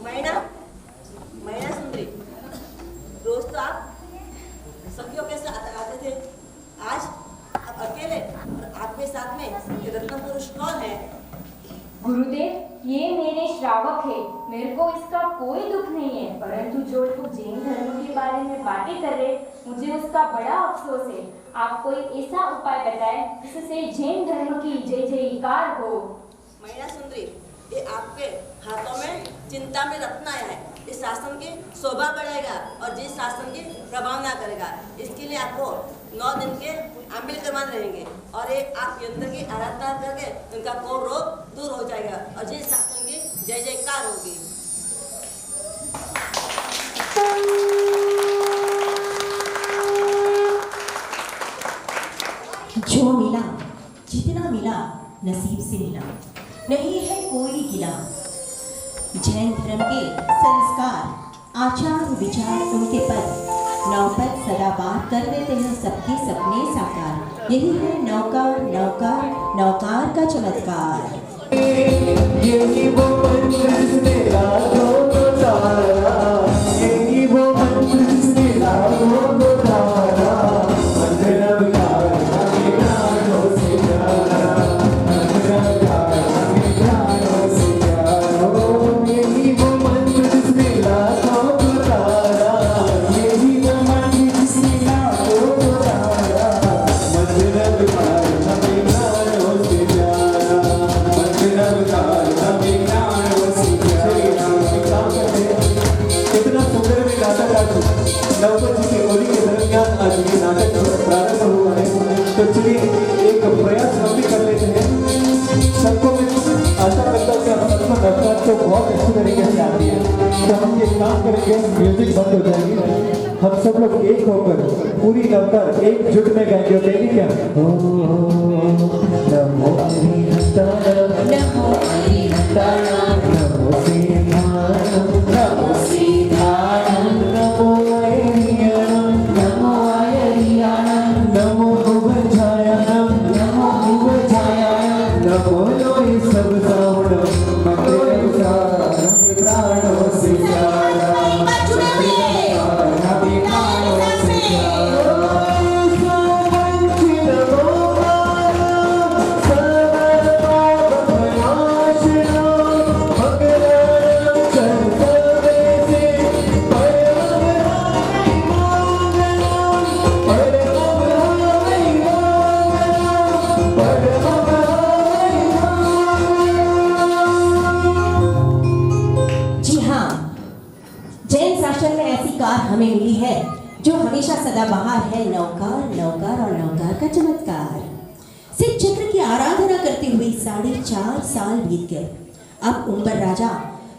मैना सुंदरी, रोज तो आप सखियों के साथ आते थे, आज आप अकेले और आपके साथ में ये रत्न पुरुष कौन है? गुरुदेव, ये मेरे श्रावक है। मेरे को इसका कोई दुख नहीं है, परंतु जो लोग जैन धर्म के बारे में बातें कर रहे, मुझे उसका बड़ा अफसोस है। आप कोई ऐसा उपाय बताएं जिससे जैन धर्म की जय जयकार हो। मैना सुंदरी, ये आपके हाथों में चिंता में रत्न आया है। इस शासन की शोभा बढ़ाएगा और जिस शासन की प्रभाव ना करेगा। इसके लिए आपको 9 दिन के अमल करवाने रहेंगे और एक आप यंत्र की आराधना करके उनका कोई रोग दूर हो जाएगा और जिस शासन की जय जयकार होगी। जो मिला जितना मिला नसीब से मिला, नहीं है कोई गिला। जैन धर्म के संस्कार आचार विचार उनके पद नौपद सदा बार कर देते हैं सबके सपने साकार। यही है नौकार नौकार नौकार का चमत्कार। यही वो मंत्र जिसने रातों को तारा, यही वो मंत्र जिसने रातों को तारा। मंत्र अवतार हमें प्राणों से प्यारा, मंत्र अवतार हमें प्राणों से प्यारा। यही वो मंत्र जिसने रातों को तारा, यही वो मंत्र जिसने रातों को तारा। मंत्र अवतार हमें प्राणों से प्यारा, मंत्र अवतार हमें प्राणों से प्यारा। कितना सुंदर में नाटक आज नवपत जी की होली के दरमियान आज ये नाटक प्रारंभ हुआ है। तो चलिए एक प्रयास हम भी कर लेते हैं। सबको मैं आशा करता हूँ कि हम सबको नवरात्र तो बहुत अच्छी तरीके से आती है। तो हम ये काम करेंगे, म्यूजिक बंद हो जाएगी, हम सब लोग एक होकर पूरी नवरात्र एकजुट में गाएंगे। कहेंगे क्या? नमो हरिहंताणं, नमो हरिहंताणं, नमो श्रीधाणं, नमो श्रीधाणं, नमो हरिहंताणं, नमो हरिहंताणं, नमो भुवनजायानं, नमो भुवनजायानं, नमो लोहि सब सावणं, मंत्र अवतार हमें प्राणों से प्यारा, मंत्र अवतार हमें प्राणों से प्यारा। हमें मिली है जो हमेशा सदाबहार है। नौकार नौकार और नौकार का चमत्कार। सिर्फ चक्र की की आराधना करते हुए 4.5 साल बीत गए। अब उम्बर राजा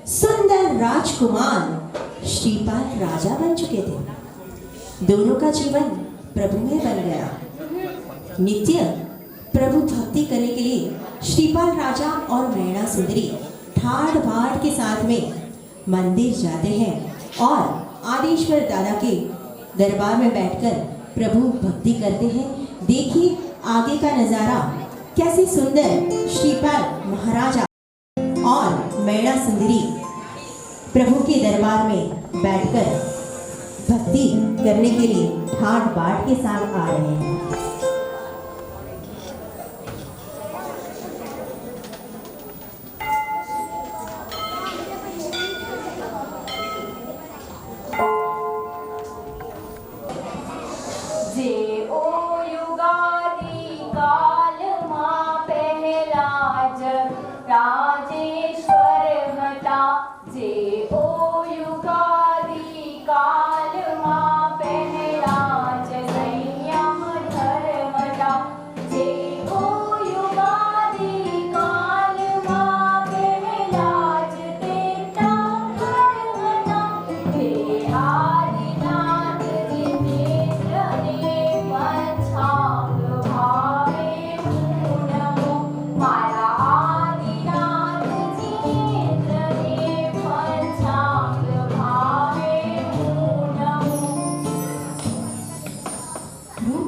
सुंदर राजकुमार श्रीपाल राजा बन चुके थे। दोनों का जीवन प्रभुमय बन गया। नित्य प्रभु भक्ति करने के लिए श्रीपाल राजा और मैना सुंदरी ठाड़ भाड़ के साथ में मंदिर जाते हैं और आदिश्वर दादा के दरबार में बैठकर प्रभु भक्ति करते हैं। देखिए आगे का नजारा, कैसे सुंदर श्रीपाल महाराजा और मैना सुंदरी प्रभु के दरबार में बैठकर भक्ति करने के लिए ठाड़ भाड़ के साथ आ रहे हैं।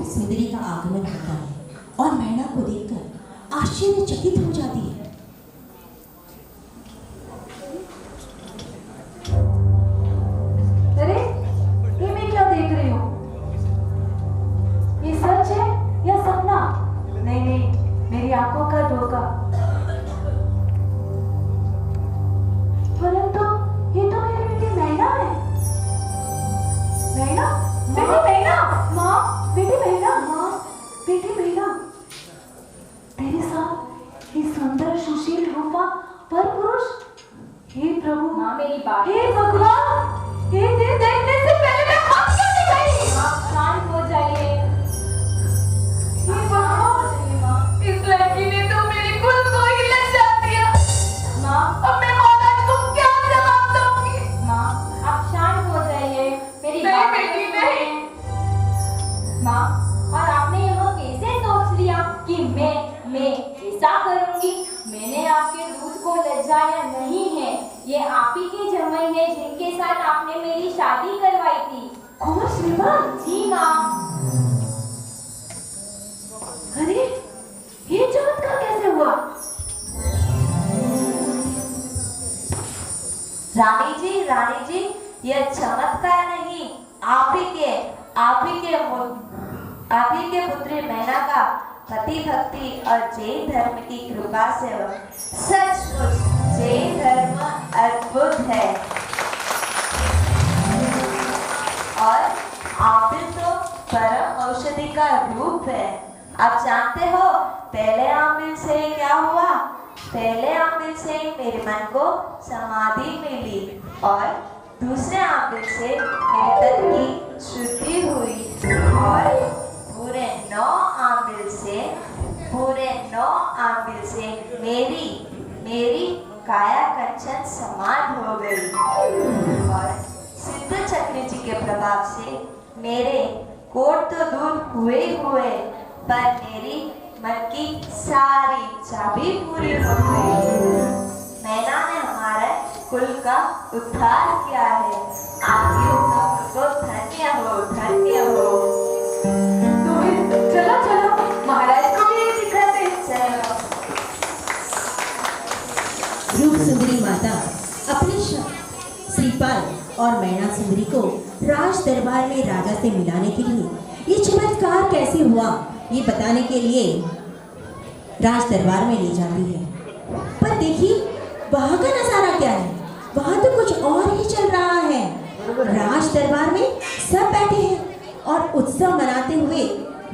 सुंदरी का आगमन होता है और मैना को देखकर आश्चर्यचकित हो जाती है। अरे ये मैं क्या देख रही हूँ? ये सच है या सपना? नहीं, मेरी आंखों का धोखा। परंतु ये तो मेरी बेटी मैना है। मैना, बेटी मैना, माँ, बेटी मैना, माँ, बेटी मैना, तेरे साथ ये सुंदर सुशील रूपा पर पुरुष। हे प्रभु, माँ मेरी बात, हे भगवान, ये दिन देखने से पहले मैं भाग क्यों नहीं गई? आप शांत हो जाइए। हे भगवान, इस लड़की ने तो मेरी कुल को ही लज्जा दिया। माँ, अब मैं महाराज को क्या जवाब दूंगी? माँ आप शांत हो जाइए, मेरी नहीं, बात बेटी, सुनिए। नहीं। माँ, और आपने यह कैसे सोच लिया कि मैं ऐसा करूंगी? मैंने आपके दूध को लज्जाया नहीं है। ये आप ही के जमाई है जिनके साथ आपने मेरी शादी करवाई थी। कौन श्रीमान? जी माँ। अरे ये चमत्कार कैसे हुआ? रानी जी, यह चमत्कार नहीं, आप ही के पुत्री मैना का पति भक्ति और जैन धर्म की कृपा से सचमुच जैन धर्म अद्भुत है। और आमिल तो परम औषधि का रूप है। आप जानते हो पहले आमिल से क्या हुआ? पहले आमिल से मेरे मन को समाधि मिली और दूसरे आमिल से मेरे तन की शुद्धि हुई और पूरे 9 आमिल से मेरी काया कंचन समाध हो गई और सिद्ध चक्र जी के प्रभाव से मेरे कोट तो दूर हुए पर मेरी मन की सारी चाबी पूरी हो गई। मैना ने हमारे कुल का उद्धार किया है। आपकी उपकार को धन्य हो। चलो महाराज को भी ये दिखाते। चलो। रूप सुंदरी माता अपने श्रीपाल और मैना सुंदरी को राज दरबार में राजा से मिलाने के लिए ये चमत्कार कैसे हुआ ये बताने के लिए राज दरबार में ले जाती है। पर देखिए वहां का नजारा क्या है, वहां तो कुछ और ही चल रहा है। राज दरबार में सब बैठे हैं और उत्सव मनाते हुए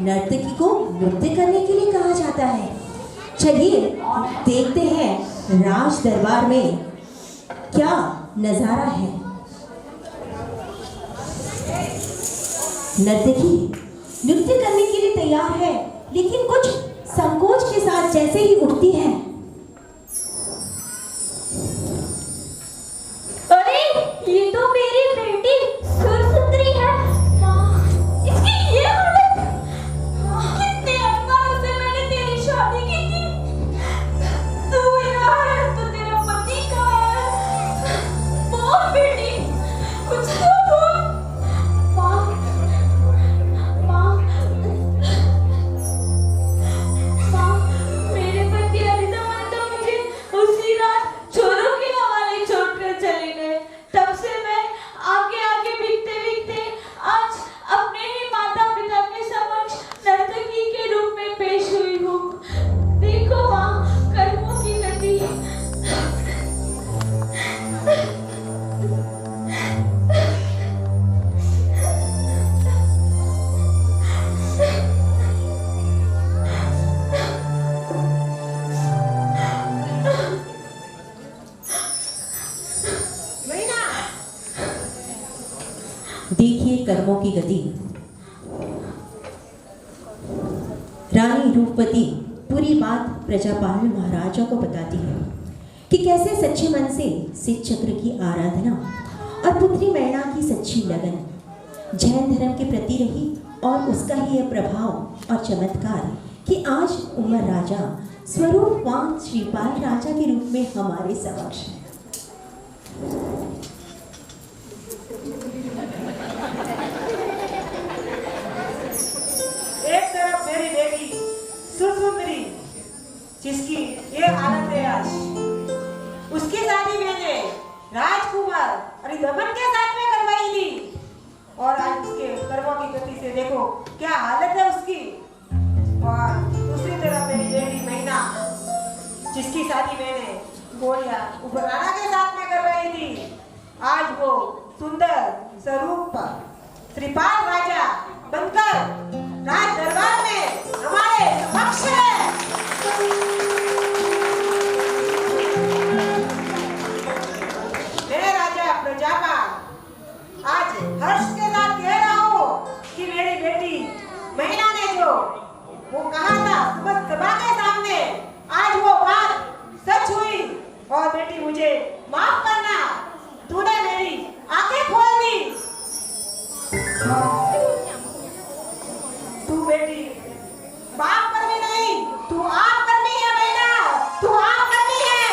नर्तकी को नृत्य करने के लिए कहा जाता है। चलिए देखते हैं राज दरबार में क्या नजारा है। नर्तकी नृत्य करने के लिए तैयार है, लेकिन कुछ संकोच के साथ जैसे ही उठती है, अरे ये तो मेरी बेटी सुरसुंदरी है। माँ, इसकी ये हालत। कितने अरमानों से मैंने तेरी शादी की थी। तू यहाँ है तो तेरा पति कहाँ है? बोल बेटी, कुछ तो बोल। माँ, माँ, माँ, मेरे पति हरिदमन तो मुझे उसी रात चोरों के हवाले छोड़कर चले गए। तब से मैं आगे आगे बिकते आज अपने ही माता पिता के समक्ष नर्तकी के रूप में पेश हुई हूँ। देखो माँ, कर्मों की गति। देखिए कर्मों की गति। रानी रूपवती पूरी बात प्रजापाल महाराजा को बताती है कि कैसे सच्चे मन से सिद्ध चक्र की आराधना और पुत्री मैना की सच्ची लगन जैन धर्म के प्रति रही और उसका ही यह प्रभाव और चमत्कार कि आज उमर राजा स्वरूपवान श्रीपाल राजा के रूप में हमारे समक्ष है। एक तरफ मेरी बेटी सुरसुंदरी, जिसकी ये हालत है आज, उसकी शादी मैंने राजकुमार हरिदमन के साथ में करवाई थी और आज उसके कर्मों की गति से देखो क्या हालत है उसकी। और दूसरी तरफ मेरी बेटी मैना, जिसकी शादी मैंने गोलिया उपराणा के साथ में करवाई थी, आज वो सुंदर स्वरूप श्रीपाल राजा बनकर राज दरबार में हमारे समक्ष है। मैं राजा प्रजापाल आज हर्ष के साथ कह रहा हूँ कि मेरी बेटी मैना ने जो वो कहा था समस्त सभा के सामने, आज वो बात सच हुई। और बेटी मुझे माफ करना, तूने मेरी आंखें खोल दी। तू बेटी बाप पर भी नहीं, तू आप करनी है मैना, तू आप करनी है।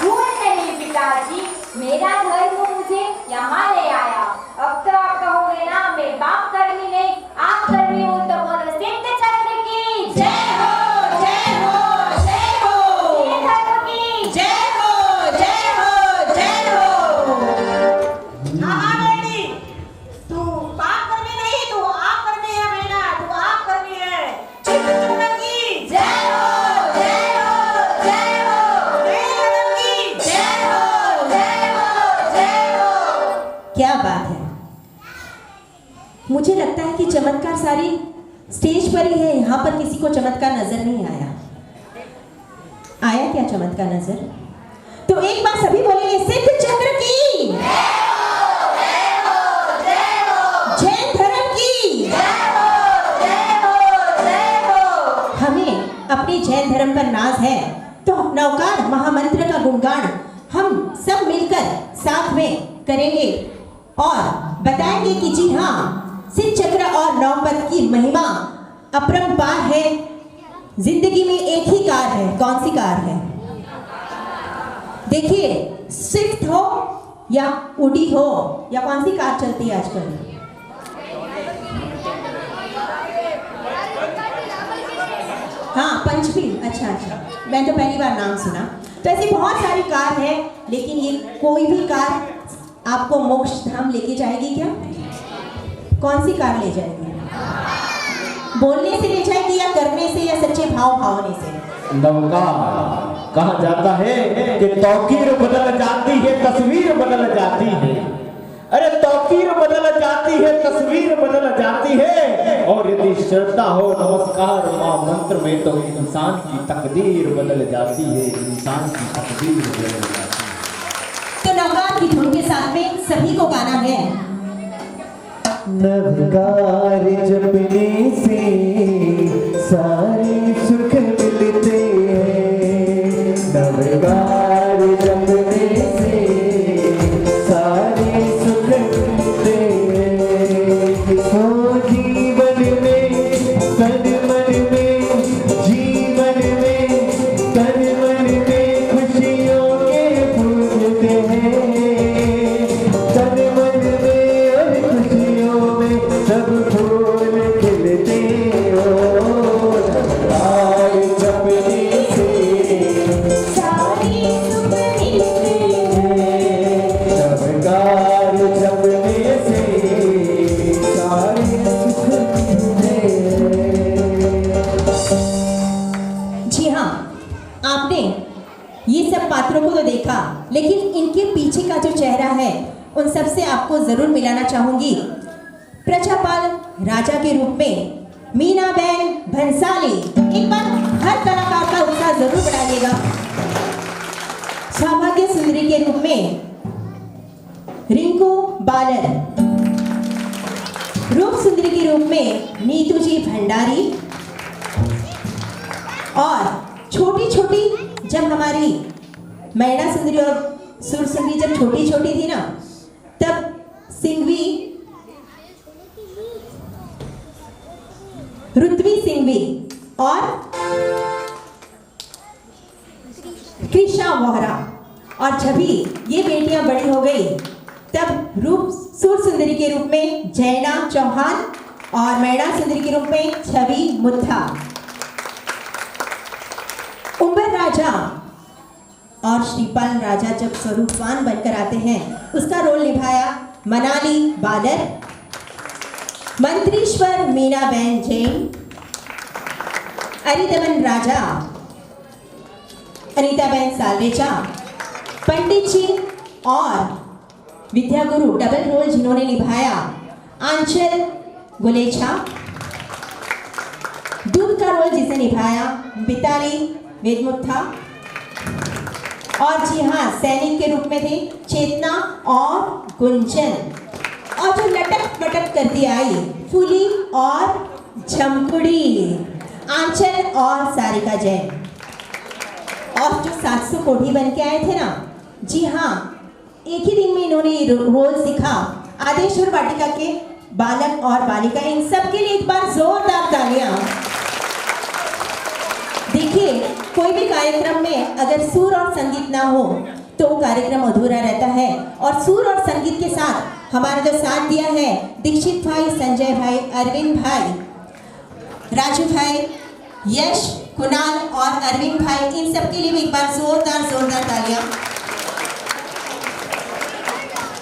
भूल नहीं पिताजी, मेरा धर्म मुझे यहाँ ले आया। अब तो आप कहोगे ना मैं बाप कर्मी नहीं आप कर्मी हूँ, तो बोलो सिद्ध चक्र की जय हो, जय हो, जय हो। सिद्ध धर्म की जय हो, जय हो, जय हो। हाँ बेटी, तू बाप करनी नहीं, तू आप करनी है मैना, तू आप करनी है। सिद्ध चक्र की जय हो, जय हो, जय हो। सिद्ध चक्र की जय हो, जय हो, जय हो। क्या बात है। मुझे लगता है कि चमत्कार सारी स्टेज पर ही है, यहाँ पर किसी को चमत्कार नजर नहीं आया। आया क्या चमत्कार नजर? तो एक बार सभी बोलेंगे सिद्ध चक्र की जैन धर्म की। हमें अपने जैन धर्म पर नाज है, तो नवकार महामंत्र का गुणगान हम सब मिलकर साथ में करेंगे और बताएंगे कि जी हाँ, सिद्ध चक्र और नवपद की महिमा अपरंपार है। जिंदगी में एक ही कार है, कौन सी कार है? देखिए, स्विफ्ट हो या उडी हो या कौन सी कार चलती है आजकल? हाँ, पंचफील। अच्छा, मैं तो पहली बार नाम सुना। तो ऐसी बहुत सारी कार है, लेकिन ये कोई भी कार आपको मोक्ष धाम लेके जाएगी क्या? कौन सी कार ले जाएगी? बोलने से ले जाएगी या करने से या सच्चे भाव भावने से? नवका कहा जाता है कि तौकीर बदल जाती है, तस्वीर बदल जाती है। अरे तौकीर बदल जाती है, तस्वीर बदल जाती है, और यदि श्रद्धा हो नमस्कार मां मंत्र में तो इंसान की तकदीर बदल जाती है, इंसान की तकदीर बदल जाती है। तो नवकार की धुन के साथ में सभी को गाना है। नवकार जपने से सारी खिलते हैं, तन मन में और खुशियों में सब फूल खिलते हो। नमकार जपने से सारे सुख मिलते नमकार जपने से सारे सुख मिलते। जी हाँ, आपने ये सब पात्रों को तो देखा, लेकिन इनके पीछे का जो चेहरा है उन सब से आपको जरूर मिलाना चाहूंगी। प्रजापाल राजा के रूप में मीनाबेन भंसाली, एक बार हर कलाकार का उत्साह जरूर बढ़ाइएगा। सौभाग्य सुंदरी के रूप में रिंकू बालन, रूप सुंदरी के रूप में नीतू जी भंडारी, और छोटी छोटी जब हमारी मैना सुंदरी और सुर सुंदरी जब छोटी छोटी थी ना, तब सिंघवी, रुत्वी सिंघवी और कृष्णा वोहरा, और जब भी ये बेटियां बड़ी हो गई तब रूप सुर सुंदरी के रूप में जैना चौहान और मैना सुंदरी के रूप में छवि मुद्दा। उम्बर राजा और श्रीपाल राजा जब स्वरूपवान बनकर आते हैं, उसका रोल निभाया मनाली बालर, मंत्रीश्वर मीनाबेन जैन, अरिदमन राजा अनीताबेन सालरेचा, पंडित जी और विद्यागुरु डबल रोल जिन्होंने निभाया आंचल गुलेछा, दूध का रोल जिसे निभाया मिताली वेदमुत्था, और जी हाँ, सैनिक के रूप में थे चेतना और गुंजन, और जो लटक मटक करती आई फूली और झमकुड़ी आंचल और सारिका जैन, और जो 700 कोढ़ी बन के आए थे ना, जी हाँ, एक ही दिन में इन्होंने ये रोल सीखा। आदेश्वर वाटिका के बालक और बालिका, इन सब के लिए एक बार जोरदार तालियां। देखिए, कोई भी कार्यक्रम में अगर सुर और संगीत ना हो तो कार्यक्रम अधूरा रहता है, और सुर और संगीत के साथ हमारा जो साथ दिया है दीक्षित भाई, संजय भाई, अरविंद भाई, राजू भाई, यश, कुणाल और अरविंद भाई, इन सब के लिए भी एक बार जोरदार तालियां।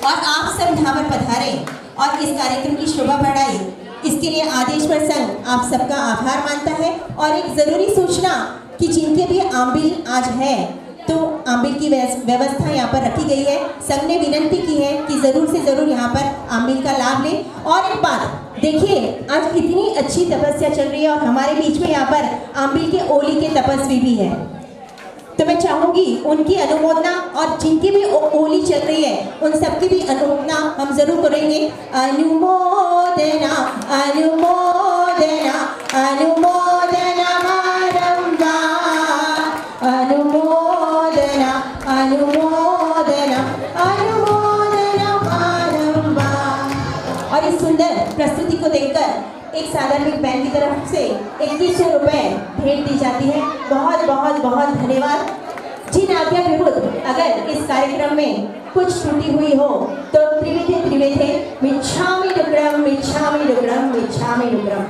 और आप सब यहाँ पर पधारे और इस कार्यक्रम की शोभा बढ़ाई, इसके लिए आदेश्वर संघ आप सबका आभार मानता है। और एक ज़रूरी सूचना कि जिनके भी आंबिल आज है तो आंबिल की व्यवस्था यहाँ पर रखी गई है। संघ ने विनंती की है कि ज़रूर से ज़रूर यहाँ पर आंबिल का लाभ लें। और एक बात देखिए, आज इतनी अच्छी तपस्या चल रही है और हमारे बीच में यहाँ पर आंबिल के ओली के तपस्वी भी है, तो मैं चाहूँगी उनकी अनुमोदना, और जिनकी भी ओली चल रही है उन सबकी भी अनुमोदना हम जरूर करेंगे। अनुमोदना अनुमोदना अनुमोदना बारंबार, अनुमोदना अनुमोदना अनुमोदना बारंबार। और इस सुंदर प्रस्तुति को देखकर एक साधारण बैंड की तरफ से 2100 रुपये भेंट दी जाती है। बहुत बहुत बहुत धन्यवाद। जिन आज्ञा विरुद्ध अगर इस कार्यक्रम में कुछ त्रुटि हुई हो तो त्रिविधे मिच्छामि डुक्कड़म मिच्छामि डुक्कड़म मिच्छामि डुक्कड़म।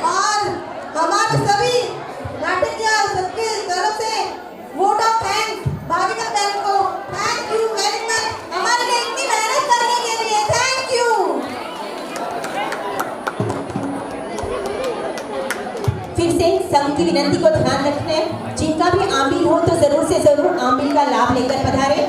और हमारे सभी नाटकिया सबके तरफ से वोट ऑफ थैंक्स भाविका बहन को। थैंक यू वेरी मच हमारे लिए इतनी मेहनत करने के लिए। Thank you. फिर से संघ की विनंती को ध्यान रखना है, जिनका भी आंबिल हो तो जरूर से जरूर आंबिल का लाभ लेकर पधारे।